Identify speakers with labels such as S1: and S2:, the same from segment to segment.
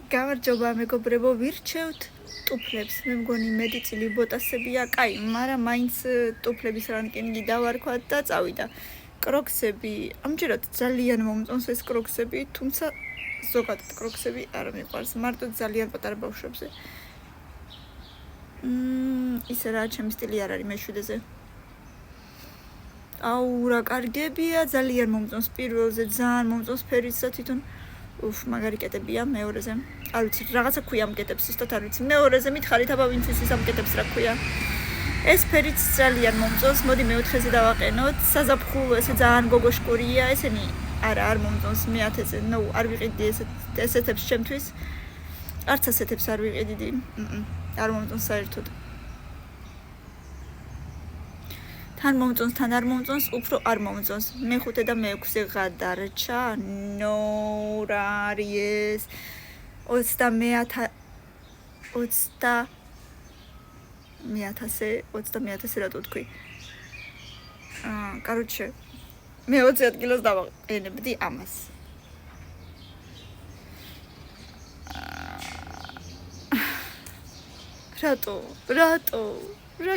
S1: გამარჯობა მეგობრებო, ვირჩევთ ტუფლებს. მე მგონი მეტი წილი ბოტასებია, კაი, მაგრამ მაინც ტუფლების რანკინგი დავარქვათ და წავიდა. კროქსები, ამჯერად ძალიან მომწონს ეს კროქსები, თუმცა ზოგადად კროქსები არ მიყვარს, მარტო ძალიან პატარა ბავშვებზე. ისე რა ჩემი სტილი არ არის მეშვიდეზე. აუ, რა კარგებია, ძალიან მომწონს პირველზე, ძალიან მომწონს ფერისა თვითონ. უფ, მაგარი კეტებია მეორეზე. არ ვიცი, რაღაცა ქვია ამ კეტებს, ზუსტად არ ვიცი. მეორეზე მითხარით, აბა ვინც ის ამ კეტებს რა ქვია. ეს ფერიც ძალიან მომწონს, მოდი მეოთხეზე დავაყენოთ. საზაფხულო ესე ძალიან გოგოშკურია, ესენი არ მომწონს მე-1000-ზე. ნუ, არ ვიყიდი ესეთებს ჩემთვის. არც ასეთებს არ ვიყიდი. არ მომწონს საერთოდ. თან მომწონს, თან არ მომწონს, უფრო არ მომწონს. მე-5 და მე-6-ზე გადარჩა. ნო, რა არის ეს? 20.000 რატო თქვი? კაროჩე, მე 20 ადგილას დავაყენებდი ამას. რატო? რა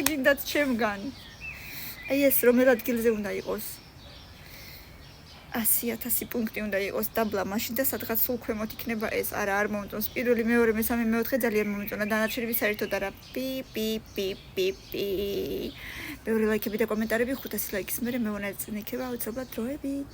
S1: გინდათ ჩემგან? აი ეს რომელ ადგილზე უნდა იყოს? 100.000 პუნქტი უნდა იყოს დაბლა, მაშინ და სადღაც სულ ქვემოთ იქნება ეს. არა, არ მომწონს. პირველი, მეორე, მესამე, მე-4 ძალიან მომწონა. დანარჩენები საერთოდ არა. ბევრი ლაიქები და კომენტარები, 500 ლაიქის მერე მე-1000 წინ იქნება აუცილებლად დროებით.